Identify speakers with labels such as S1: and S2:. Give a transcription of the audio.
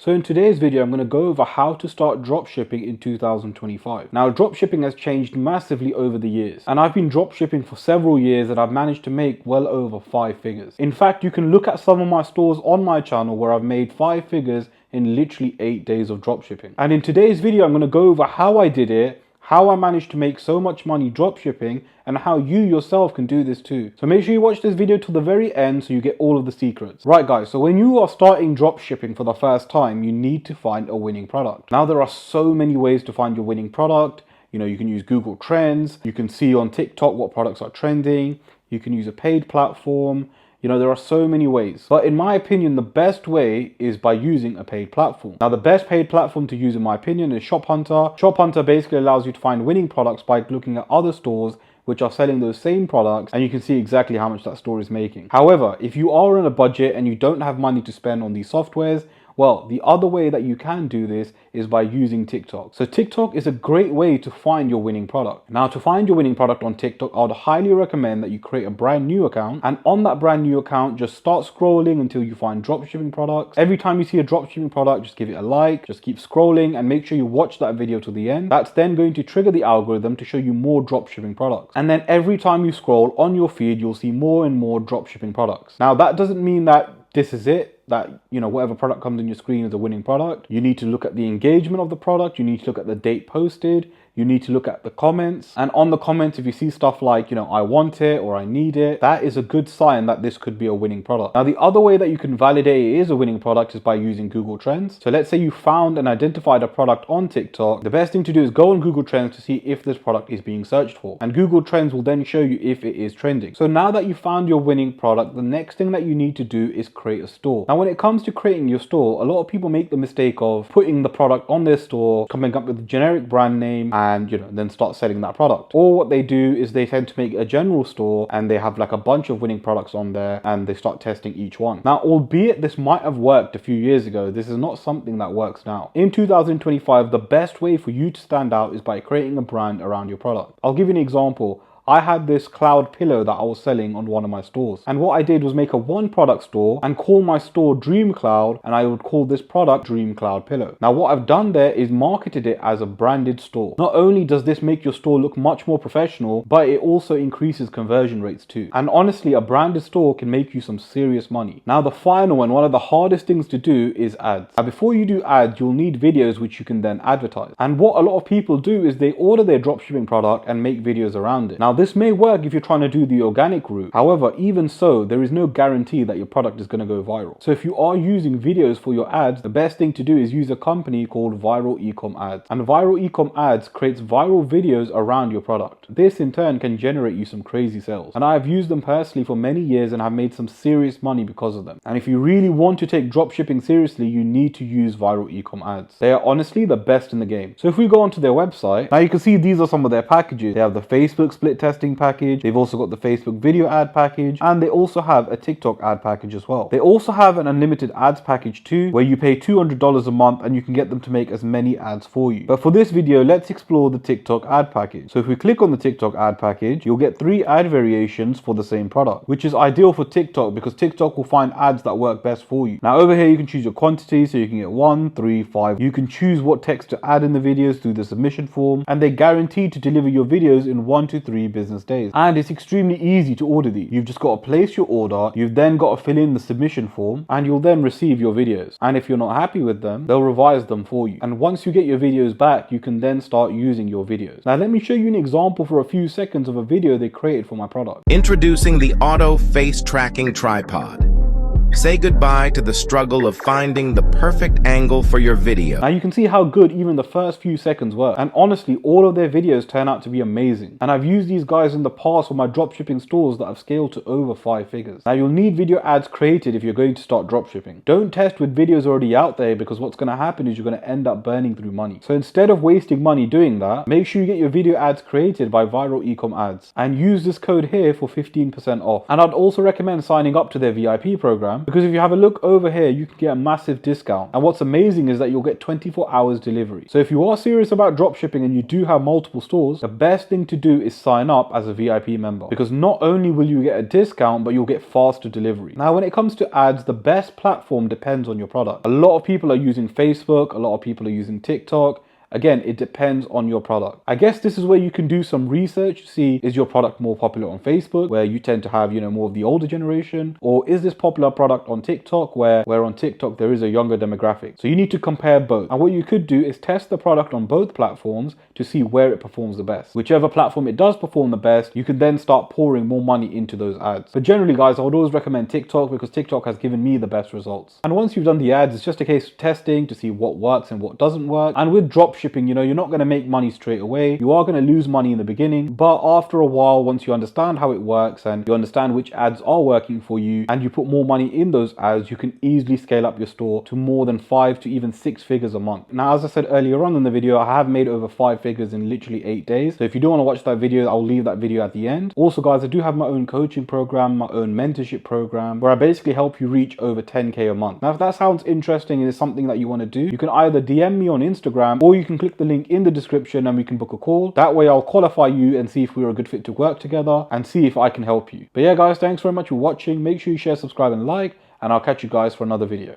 S1: So in today's video, I'm going to go over how to start dropshipping in 2025. Now, dropshipping has changed massively over the years, and I've been dropshipping for several years and I've managed to make well over 5 figures. In fact, you can look at some of my stores on my channel where I've made 5 figures in literally 8 days of dropshipping. And in today's video, I'm going to go over how I did it, how I managed to make so much money dropshipping, and how you yourself can do this too. So make sure you watch this video till the very end so you get all of the secrets. Right guys, so when you are starting dropshipping for the first time, you need to find a winning product. Now there are so many ways to find your winning product. You know, you can use Google Trends, you can see on TikTok what products are trending, you can use a paid platform. You know, there are so many ways. But in my opinion, the best way is by using a paid platform. Now, the best paid platform to use, in my opinion, is Shop Hunter. Shop Hunter basically allows you to find winning products by looking at other stores which are selling those same products, and you can see exactly how much that store is making. However, if you are on a budget and you don't have money to spend on these softwares, well, the other way that you can do this is by using TikTok. So TikTok is a great way to find your winning product. Now, to find your winning product on TikTok, I would highly recommend that you create a brand new account, and on that brand new account, just start scrolling until you find dropshipping products. Every time you see a dropshipping product, just give it a like, just keep scrolling, and make sure you watch that video to the end. That's then going to trigger the algorithm to show you more dropshipping products. And then every time you scroll on your feed, you'll see more and more dropshipping products. Now, that doesn't mean that this is it, that, you know, whatever product comes on your screen is a winning product. You need to look at the engagement of the product. You need to look at the date posted. You need to look at the comments. And on the comments, if you see stuff like, you know, I want it or I need it, that is a good sign that this could be a winning product. Now, the other way that you can validate it is a winning product is by using Google Trends. So let's say you found and identified a product on TikTok. The best thing to do is go on Google Trends to see if this product is being searched for. And Google Trends will then show you if it is trending. So now that you found your winning product, the next thing that you need to do is create a store. Now, when it comes to creating your store, a lot of people make the mistake of putting the product on their store, coming up with a generic brand name, and, you know, then start selling that product. Or what they do is they tend to make a general store and they have like a bunch of winning products on there and they start testing each one. Now, albeit this might have worked a few years ago, this is not something that works now. In 2025, the best way for you to stand out is by creating a brand around your product. I'll give you an example. I had this cloud pillow that I was selling on one of my stores. And what I did was make a one product store and call my store Dream Cloud, and I would call this product Dream Cloud Pillow. Now, what I've done there is marketed it as a branded store. Not only does this make your store look much more professional, but it also increases conversion rates too. And honestly, a branded store can make you some serious money. Now, the final and one of the hardest things to do is ads. Now, before you do ads, you'll need videos which you can then advertise. And what a lot of people do is they order their dropshipping product and make videos around it. Now, this may work if you're trying to do the organic route. However, even so, there is no guarantee that your product is going to go viral. So if you are using videos for your ads, the best thing to do is use a company called Viral Ecom Ads. And Viral Ecom Ads creates viral videos around your product. This in turn can generate you some crazy sales. And I've used them personally for many years and have made some serious money because of them. And if you really want to take dropshipping seriously, you need to use Viral Ecom Ads. They are honestly the best in the game. So if we go onto their website, now you can see these are some of their packages. They have the Facebook split testing package, they've also got the Facebook video ad package, and they also have a TikTok ad package as well. They also have an unlimited ads package too, where you pay $200 a month and you can get them to make as many ads for you. But for this video, let's explore the TikTok ad package. So if we click on the TikTok ad package, you'll get 3 ad variations for the same product, which is ideal for TikTok because TikTok will find ads that work best for you. Now over here, you can choose your quantity, so you can get 1, 3, 5. You can choose what text to add in the videos through the submission form, and they guarantee to deliver your videos in 1 to 3 business days. And it's extremely easy to order these. You've just got to place your order, you've then got to fill in the submission form, and you'll then receive your videos. And if you're not happy with them, they'll revise them for you. And once you get your videos back, you can then start using your videos. Now let me show you an example for a few seconds of a video they created for my product.
S2: Introducing the Auto Face Tracking Tripod. Say goodbye to the struggle of finding the perfect angle for your video.
S1: Now you can see how good even the first few seconds were. And honestly, all of their videos turn out to be amazing. And I've used these guys in the past for my dropshipping stores that have scaled to over 5 figures. Now you'll need video ads created if you're going to start dropshipping. Don't test with videos already out there, because what's going to happen is you're going to end up burning through money. So instead of wasting money doing that, make sure you get your video ads created by Viral Ecom Ads and use this code here for 15% off. And I'd also recommend signing up to their VIP program, Instagram, because if you have a look over here, you can get a massive discount. And what's amazing is that you'll get 24 hours delivery. So if you are serious about dropshipping and you do have multiple stores, the best thing to do is sign up as a VIP member, because not only will you get a discount, but you'll get faster delivery. Now, when it comes to ads, the best platform depends on your product. A lot of people are using Facebook, a lot of people are using TikTok. Again, it depends on your product. I guess this is where you can do some research to see, is your product more popular on Facebook, where you tend to have, more of the older generation, or is this popular product on TikTok, where on TikTok there is a younger demographic? So you need to compare both. And what you could do is test the product on both platforms to see where it performs the best. Whichever platform it does perform the best, you can then start pouring more money into those ads. But generally, guys, I would always recommend TikTok, because TikTok has given me the best results. And once you've done the ads, it's just a case of testing to see what works and what doesn't work. And with dropshipping, you're not going to make money straight away. You are going to lose money in the beginning, but after a while, once you understand how it works and you understand which ads are working for you, and you put more money in those ads, you can easily scale up your store to more than 5 to even 6 figures a month. Now, as I said earlier on in the video, I have made over 5 figures in literally 8 days. So if you do want to watch that video, I'll leave that video at the end. Also, guys, I do have my own coaching program, my own mentorship program, where I basically help you reach over 10K a month. Now, if that sounds interesting and is something that you want to do, you can either DM me on Instagram, or you can click the link in the description and we can book a call. That way I'll qualify you and see if we're a good fit to work together and see if I can help you. But yeah, guys, thanks very much for watching. Make sure you share, subscribe and like, and I'll catch you guys for another video.